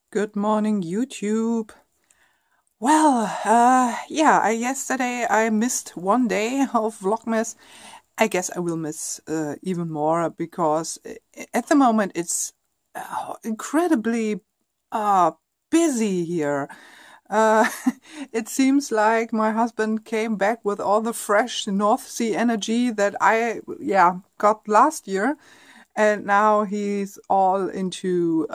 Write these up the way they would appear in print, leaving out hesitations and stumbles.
Good morning, YouTube. Well, yeah, yesterday I missed one day of Vlogmas. I guess I will miss even more because at the moment it's incredibly uh, busy here. Uh, it seems like my husband came back with all the fresh North Sea energy that I, got last year. And now he's all into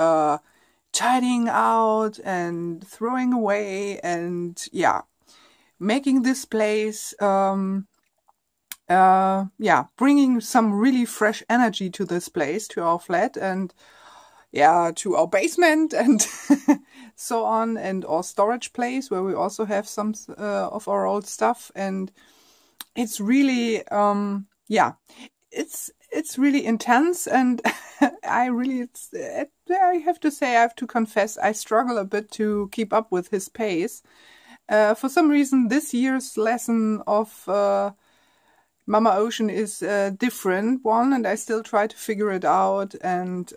tidying out and throwing away and making this place bringing some really fresh energy to this place, to our flat and to our basement and so on, and our storage place where we also have some of our old stuff. And it's really it's really intense, and I have to say, I have to confess, I struggle a bit to keep up with his pace. For some reason, this year's lesson of Mama Ocean is a different one, and I still try to figure it out. And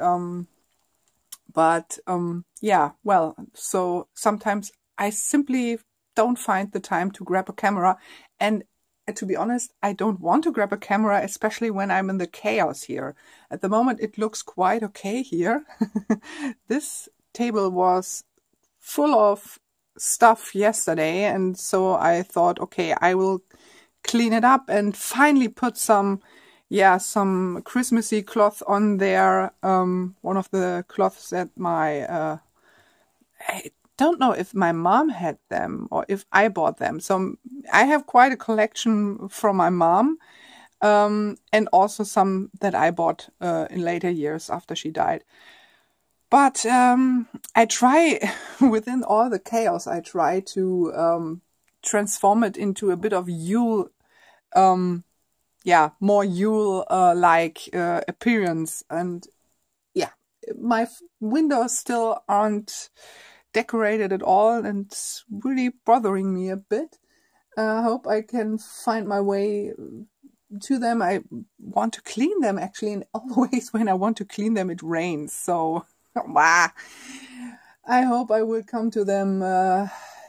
so sometimes I simply don't find the time to grab a camera. And to be honest, I don't want to grab a camera, especially when I'm in the chaos here. At the moment, it looks quite okay here. This table was full of stuff yesterday, and so I thought, okay, I will clean it up and finally put some Christmassy cloth on there. One of the cloths that I don't know if my mom had them or if I bought them. So I have quite a collection from my mom, and also some that I bought in later years after she died. But I try, within all the chaos, I try to transform it into a bit of Yule, more Yule-like appearance. And my windows still aren't decorated at all, and it's really bothering me a bit. I hope I can find my way to them. I want to clean them, actually, and always when I want to clean them it rains, so I hope I will come to them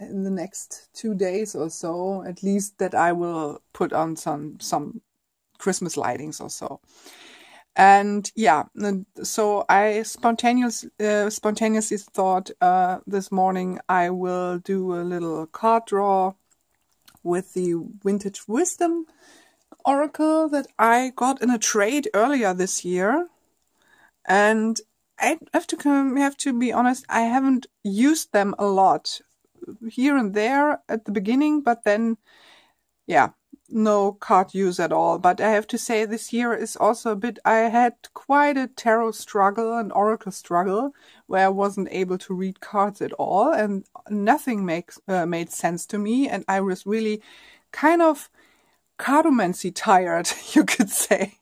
in the next 2 days or so, at least, that I will put on some Christmas lightings or so. And so I spontaneously thought this morning I will do a little card draw with the Vintage Wisdom Oracle that I got in a trade earlier this year. And I have to be honest, I haven't used them a lot, here and there at the beginning, but then no card use at all. But I have to say, this year is also a bit, I had quite a tarot struggle, an oracle struggle, where I wasn't able to read cards at all, and nothing made sense to me, and I was really kind of cartomancy tired, you could say.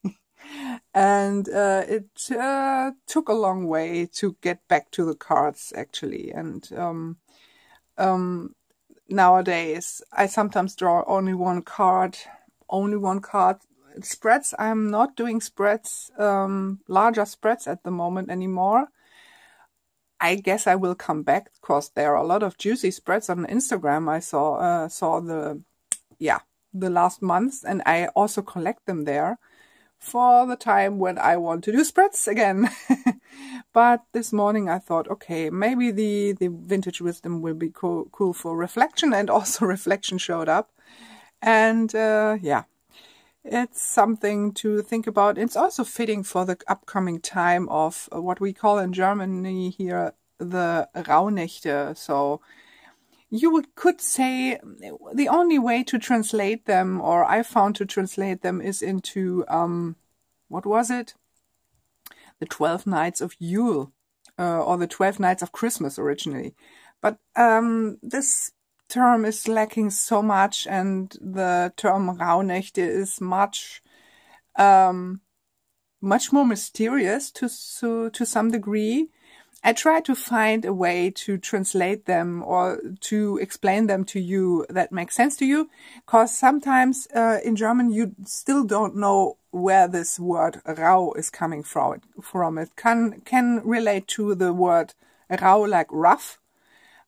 And it took a long way to get back to the cards, actually. And nowadays, I sometimes draw only one card. Spreads, I'm not doing spreads, larger spreads at the moment anymore. I guess I will come back, because there are a lot of juicy spreads on Instagram. I saw the last months, and I also collect them there for the time when I want to do spreads again. But this morning I thought, okay, maybe the Vintage Wisdom will be cool for reflection, and also reflection showed up. And it's something to think about. It's also fitting for the upcoming time of what we call in Germany here the Rauhnächte. So you could say the only way to translate them, or I found to translate them, is into what was it? The 12 Nights of Yule, or the 12 Nights of Christmas originally. But this term is lacking so much, and the term Rauhnächte is much more mysterious to some degree. I try to find a way to translate them or to explain them to you that makes sense to you, because sometimes in German you still don't know where this word Rau is coming from. It can relate to the word rau like rough,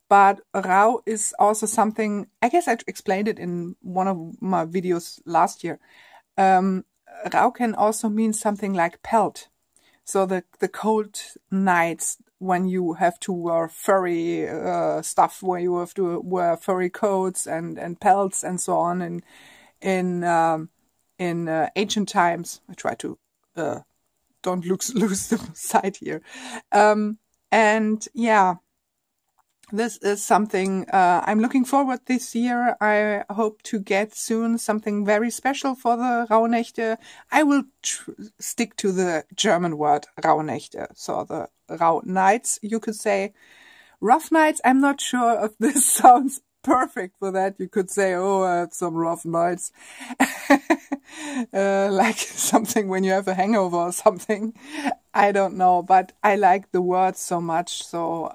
but rau is also something, I guess I explained it in one of my videos last year. Rau can also mean something like pelt. So the cold nights when you have to wear furry stuff, where you have to wear furry coats and pelts and so on, and in ancient times. I try to don't lose the sight here. And yeah, this is something I'm looking forward this year. I hope to get soon something very special for the Rauhnächte. I will stick to the German word Rauhnächte, so the Rau nights, you could say. Rough nights, I'm not sure if this sounds perfect for that. You could say, oh, I had some rough nights. Like something when you have a hangover or something. I don't know, but I like the word so much, so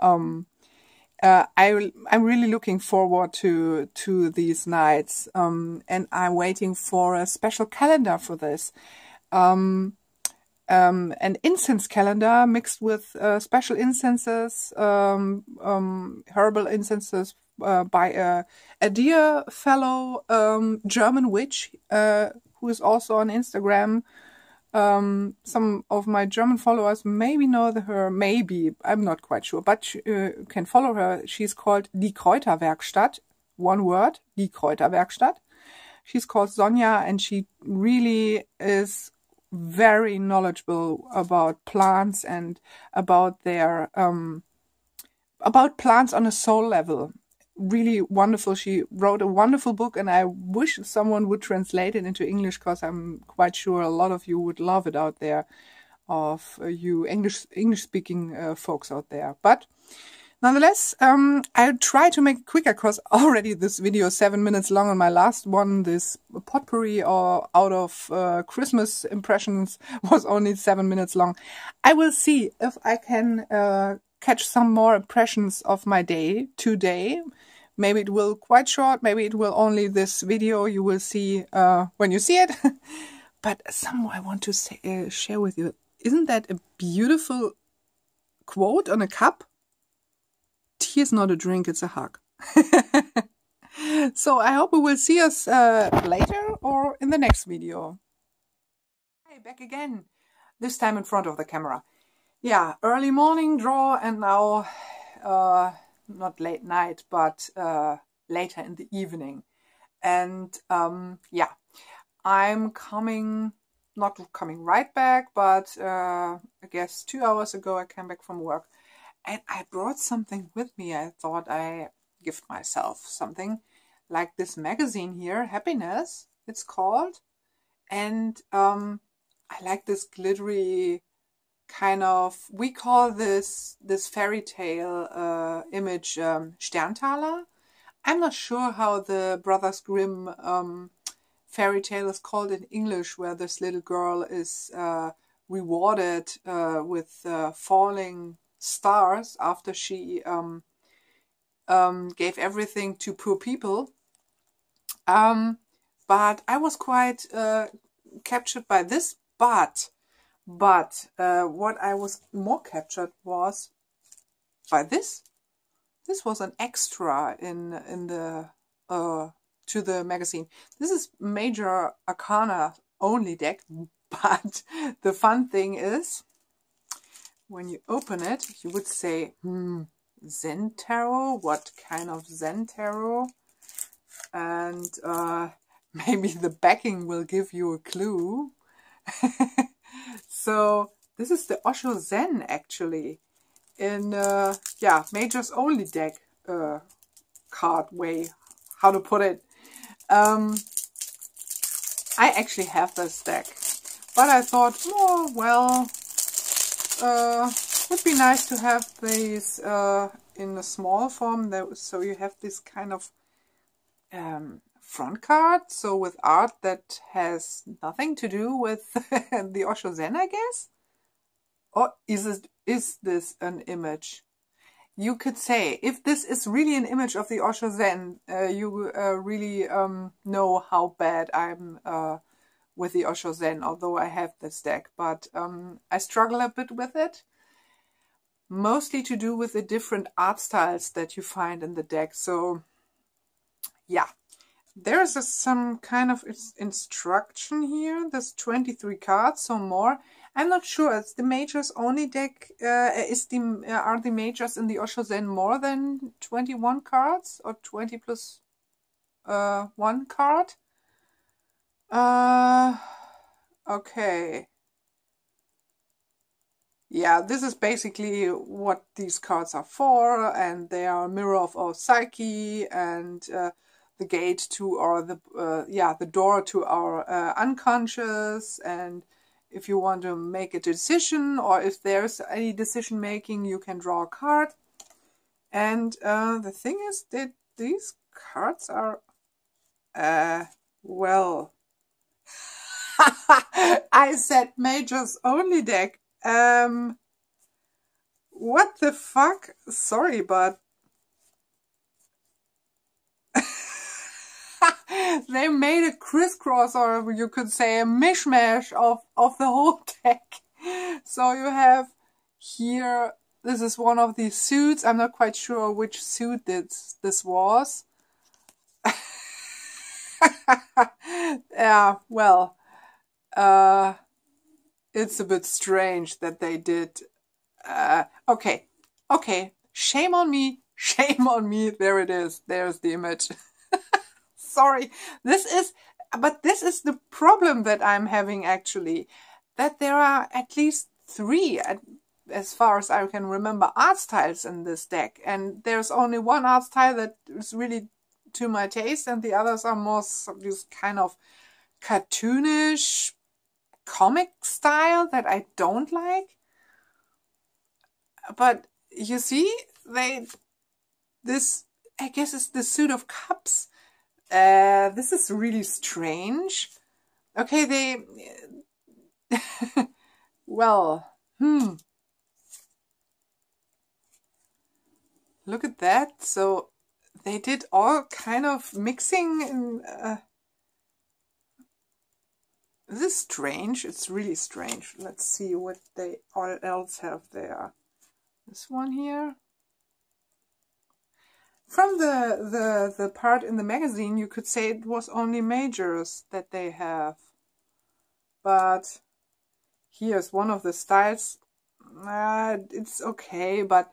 I'm really looking forward to these nights, and I'm waiting for a special calendar for this. An incense calendar mixed with special incenses, herbal incenses by a dear fellow German witch who is also on Instagram. Some of my German followers maybe know her, maybe, I'm not quite sure, but you can follow her. She's called Die Kräuterwerkstatt, one word, Die Kräuterwerkstatt. She's called Sonja, and she really is very knowledgeable about plants and about their, about plants on a soul level. Really wonderful. She wrote a wonderful book, and I wish someone would translate it into English, because I'm quite sure a lot of you would love it out there, of you English-speaking folks out there. But nonetheless, I'll try to make it quicker, because already this video is 7 minutes long, and my last one, this potpourri or out of Christmas impressions, was only 7 minutes long. I will see if I can catch some more impressions of my day today. Maybe it will quite short, maybe it will only this video you will see when you see it. But some I want to say, share with you. Isn't that a beautiful quote on a cup? Tea is not a drink, it's a hug. So I hope we will see us later or in the next video. Hey, back again, this time in front of the camera. Yeah, early morning draw, and now not late night, but later in the evening. And yeah, I'm not coming right back, but I guess 2 hours ago I came back from work, and I brought something with me. I thought I gift myself something like this magazine here, Happiness it's called, and I like this glittery kind of, we call this fairy tale image Sterntaler. I'm not sure how the Brothers Grimm fairy tale is called in English, where this little girl is rewarded with falling stars after she gave everything to poor people. But I was quite captured by this, but what I was more captured was by this. This was an extra in the to the magazine. This is Major Arcana only deck, but the fun thing is, when you open it, you would say, Zen Tarot? What kind of Zen Tarot? And maybe the backing will give you a clue. So this is the Osho Zen, actually, in yeah, Major's only deck card way, how to put it. I actually have this deck, but I thought, oh well, would be nice to have these in a small form, so you have this kind of front card, so with art that has nothing to do with the Osho Zen, I guess? Or is this an image? You could say, if this is really an image of the Osho Zen, you really know how bad I'm with the Osho Zen, although I have this deck, but I struggle a bit with it. mostly to do with the different art styles that you find in the deck. So yeah, there's some kind of instruction here. There's 23 cards, so more. I'm not sure. It's the majors only deck. Are the majors in the Osho Zen more than 21 cards or 20 plus 1 card? Okay. Yeah, this is basically what these cards are for, and they are a mirror of our psyche and the gate to our the door to our unconscious. And if you want to make a decision, or if there's any decision making, you can draw a card. And the thing is that these cards are well, I said majors only deck. What the fuck? Sorry, but they made a crisscross, or you could say a mishmash of the whole deck. So you have here, this is one of these suits. I'm not quite sure which suit this was. Yeah, well, it's a bit strange that they did. Okay, shame on me, there it is, there's the image. Sorry, this is the problem that I'm having actually, that there are at least 3, as far as I can remember, art styles in this deck, and there's only one art style that is really to my taste, and the others are more this kind of cartoonish comic style that I don't like. But you see, this I guess is the suit of cups. This is really strange. Okay, they well, look at that. So they did all kind of mixing in, this is strange. It's really strange. Let's see what they all else have there. This one here. From the part in the magazine, you could say it was only majors that they have. But here's one of the styles. It's okay, but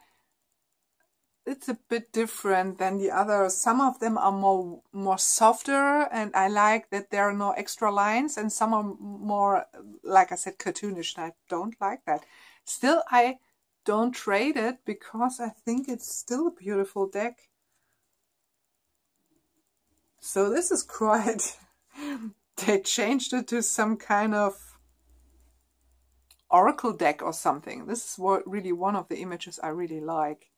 it's a bit different than the others. Some of them are more softer, and I like that there are no extra lines, and some are more, like I said, cartoonish, and I don't like that. Still, I don't trade it because I think it's still a beautiful deck. So this is quite, they changed it to some kind of oracle deck or something. This is really one of the images I really like.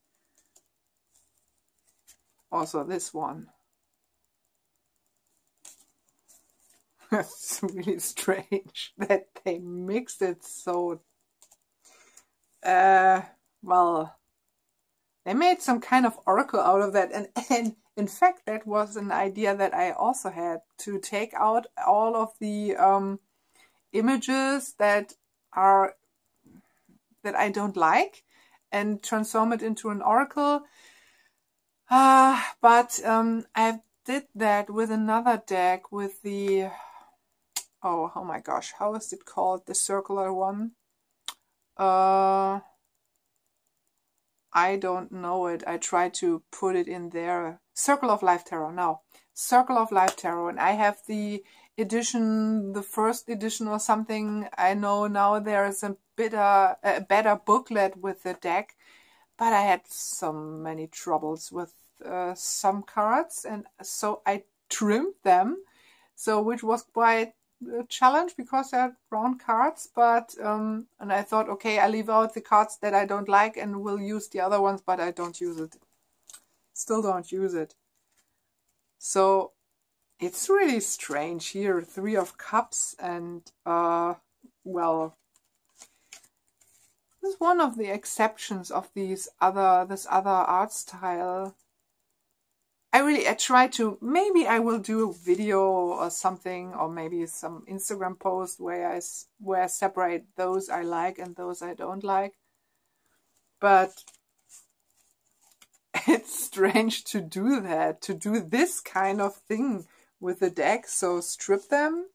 Also this one. It's really strange that they mixed it so... well, they made some kind of oracle out of that, and in fact that was an idea that I also had, to take out all of the images that I don't like and transform it into an oracle. But I did that with another deck, with the oh my gosh, how is it called, the circular one? I don't know it. I tried to put it in there. Circle of Life Tarot. No, Circle of Life Tarot. And I have the edition, the first edition or something. I know now there is a better booklet with the deck. But I had so many troubles with some cards. And so I trimmed them. So which was quite a challenge because they're round cards, but and I thought, okay, I leave out the cards that I don't like and will use the other ones, but I don't use it. Still don't use it. So it's really strange here. 3 of Cups, and well, this is one of the exceptions of this other art style. I try to, maybe I will do a video or something, or maybe some Instagram post where I separate those I like and those I don't like. but it's strange to do that, to do this kind of thing with the deck. So strip them.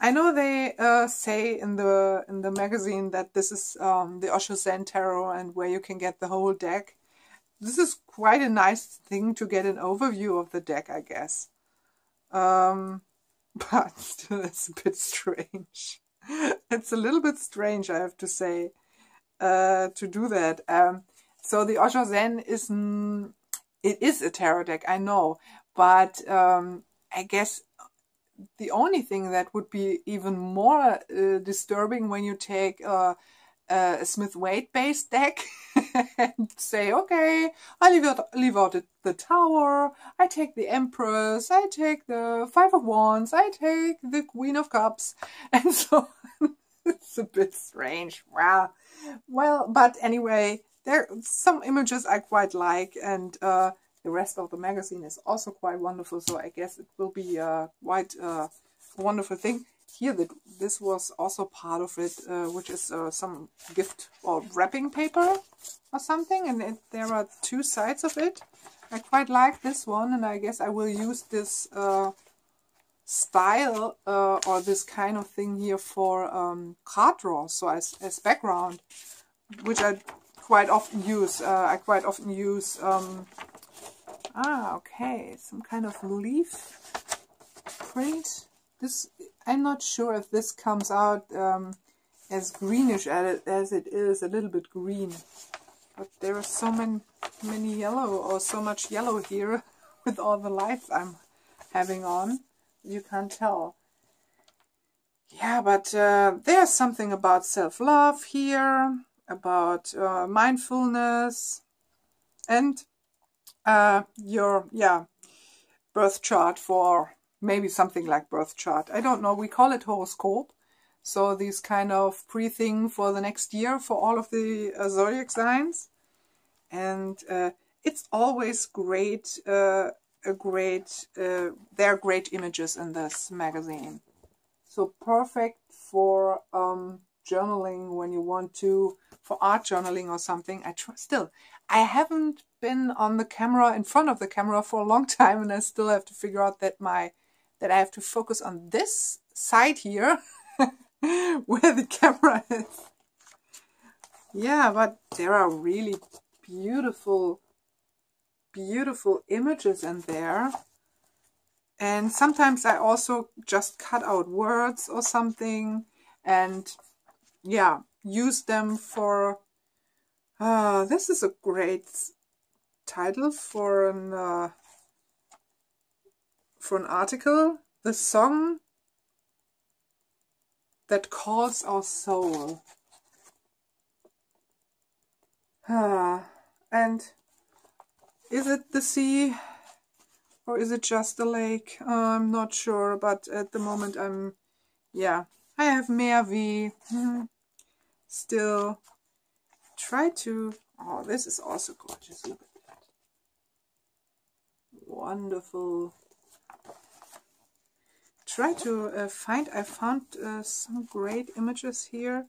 I know they say in the magazine that this is the Osho Zen tarot, and where you can get the whole deck. This is quite a nice thing to get an overview of the deck, I guess. But still, it's a bit strange. It's a little bit strange, I have to say, to do that. So the Osho Zen it is a tarot deck, I know, but I guess the only thing that would be even more disturbing when you take a Smith-Waite based deck and say, okay, I leave out the Tower, I take the Empress, I take the Five of Wands, I take the Queen of Cups, and so it's a bit strange. Wow. Well, but anyway, there are some images I quite like, and the rest of the magazine is also quite wonderful, so I guess it will be quite a wonderful thing. Here, this was also part of it, which is some gift or wrapping paper or something, and there are two sides of it. I quite like this one, and I guess I will use this style or this kind of thing here for card draws, so as background, which I quite often use. I quite often use, okay, some kind of leaf print. This, I'm not sure if this comes out as greenish as it is, a little bit green. But there are so many yellow, or so much yellow here with all the lights I'm having on. You can't tell. Yeah, but there's something about self-love here, about mindfulness, and your birth chart, for maybe something like birth chart. I don't know. We call it horoscope. So these kind of pre-thing for the next year for all of the zodiac signs. And it's always great, there are great images in this magazine. So perfect for journaling when you want to, for art journaling or something. I haven't been on the camera, in front of the camera, for a long time, and I still have to figure out that I have to focus on this side here where the camera is. Yeah, but there are really beautiful images in there. And sometimes I also just cut out words or something and yeah, use them for this is a great title for an article. The song that calls our soul. And is it the sea or is it just a lake? I'm not sure, but at the moment I have Mervi. Still try to, oh, this is also gorgeous. Look at that. Wonderful. Try to find, I found some great images here.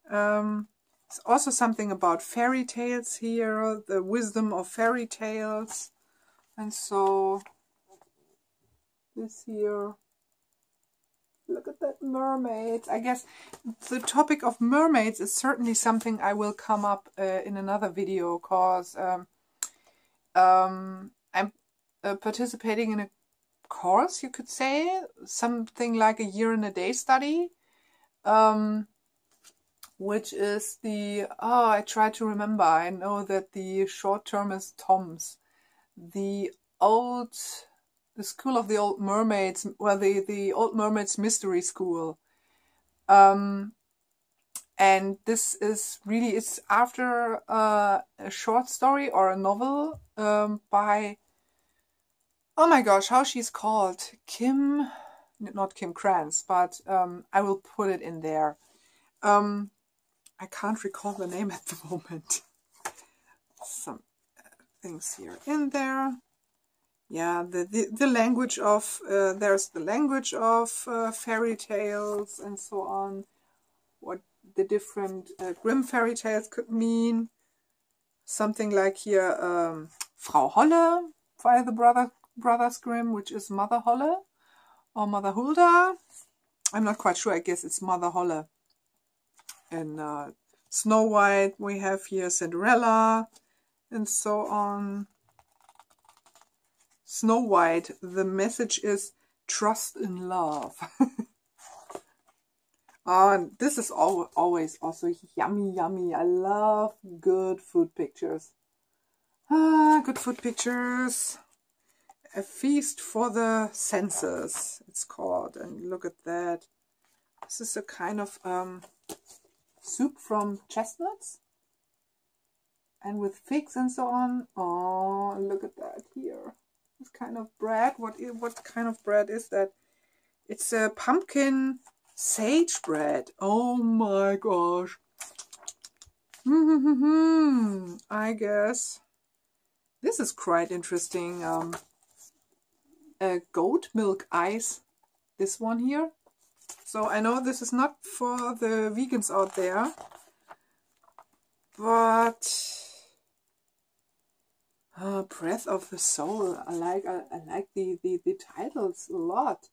There's also something about fairy tales here, the wisdom of fairy tales. And so, this here, look at that mermaids. I guess the topic of mermaids is certainly something I will come up in another video, because I'm participating in a course, you could say, something like a year in a day study, which is the, I try to remember, I know that the short term is TOMS, the School of the Old Mermaids, well, the Old Mermaids Mystery School. And this is really, it's after a short story or a novel by, oh my gosh, how she's called? Not Kim Krantz, but I will put it in there. I can't recall the name at the moment. Some things here in there. Yeah, the language of, there's the language of fairy tales and so on. What the different Grimm fairy tales could mean. Something like here, Frau Holle by the Brothers Grimm, which is Mother Holle or Mother Hulda. I'm not quite sure. I guess it's Mother Holle. And Snow White, we have here Cinderella, and so on. Snow White, the message is trust in love. And this is always also yummy, yummy. I love good food pictures. Good food pictures. A feast for the senses, it's called. And look at that. This is a kind of soup from chestnuts. And with figs and so on. Oh, look at that here. This kind of bread. What kind of bread is that? It's a pumpkin sage bread. Oh my gosh. I guess this is quite interesting. A goat milk ice. This one here. So I know this is not for the vegans out there, but Breath of the Soul. I like the titles a lot.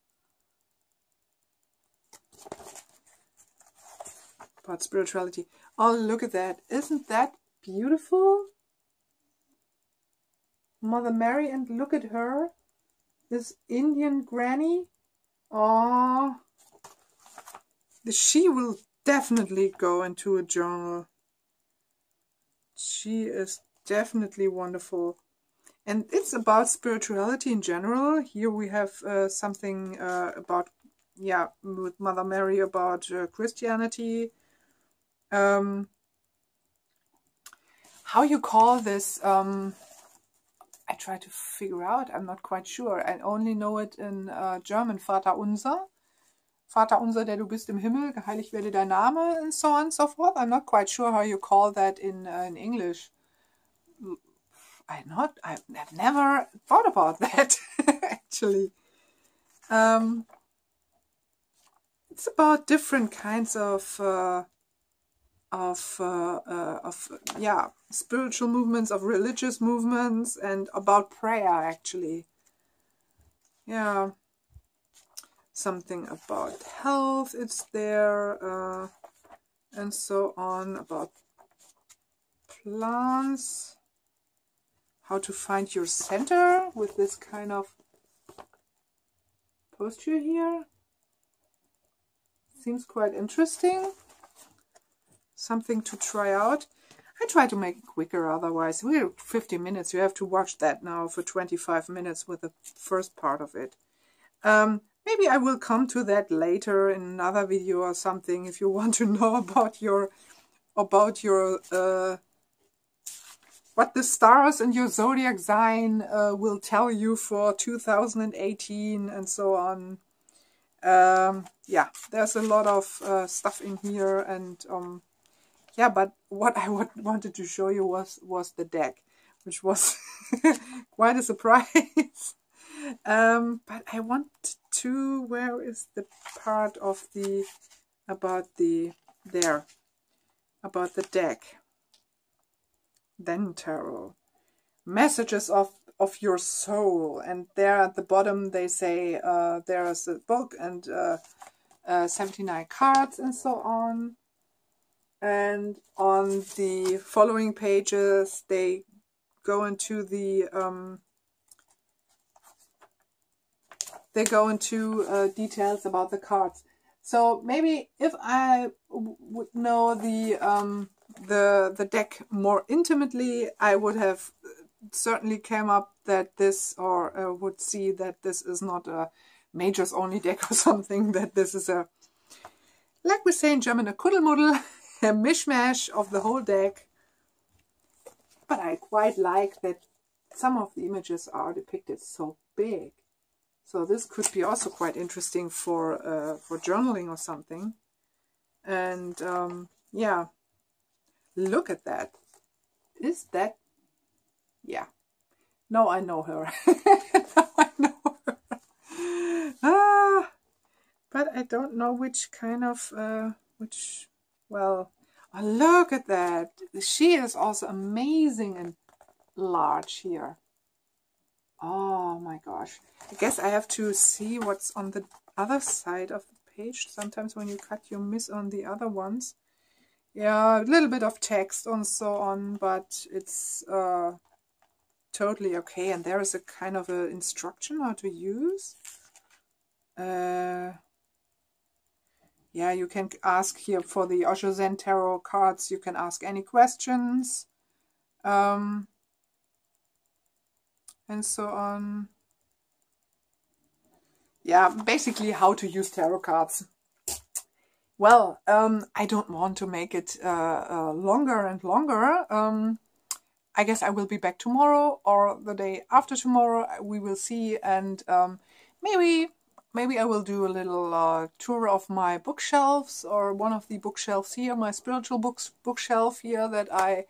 About spirituality. Oh, look at that. Isn't that beautiful? Mother Mary, and look at her. This Indian granny. Oh, she will definitely go into a journal. She is definitely wonderful. And it's about spirituality in general. Here we have something about, yeah, with Mother Mary about Christianity. How you call this? I try to figure out. I'm not quite sure. I only know it in German. Vater Unser. Vater unser, der du bist im Himmel, geheiligt werde dein Name, and so on and so forth. I'm not quite sure how you call that in English. I've never thought about that actually. It's about different kinds of spiritual movements, of religious movements, and about prayer actually. Yeah. Something about health, it's there, and so on, about plants, how to find your center with this kind of posture here. Seems quite interesting. Something to try out. I try to make it quicker, otherwise we're 50 minutes. You have to watch that now for 25 minutes with the first part of it. Maybe I will come to that later in another video or something. If you want to know about your what the stars and your zodiac sign will tell you for 2018 and so on. Yeah, there's a lot of stuff in here, and yeah, but what I wanted to show you was the deck, which was quite a surprise. But I want to, where is the part of the, about the deck. Then tarot. Messages of your soul. And there at the bottom they say there is a book and 79 cards and so on. And on the following pages they go into the details about the cards. So maybe if I would know the deck more intimately, I would have certainly came up that this, or would see that this is not a majors only deck or something, that this is a, like we say in German, a Kuddelmuddel, a mishmash of the whole deck. But I quite like that some of the images are depicted so big. So this could be also quite interesting for journaling or something. And yeah, look at that. Is that, yeah. No, I know her. Now I know her. But I don't know which kind of, which Well, oh, look at that. She is also amazing and large here. Oh my gosh. I guess I have to see what's on the other side of the page. Sometimes when you cut, you miss on the other ones. Yeah, a little bit of text and so on, but it's totally okay. And there is a kind of a instruction how to use. Yeah, you can ask here for the Osho Zen tarot cards. You can ask any questions. And so on. Yeah, basically how to use tarot cards. Well, I don't want to make it longer and longer. I guess I will be back tomorrow or the day after tomorrow. We will see, and maybe I will do a little tour of my bookshelves, or one of the bookshelves here, my spiritual bookshelf here that I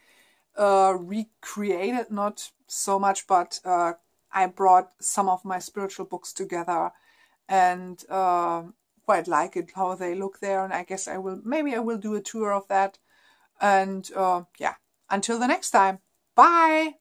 recreated, not so much, but I brought some of my spiritual books together, and quite like it how they look there. And I guess I will do a tour of that. And yeah, until the next time, bye.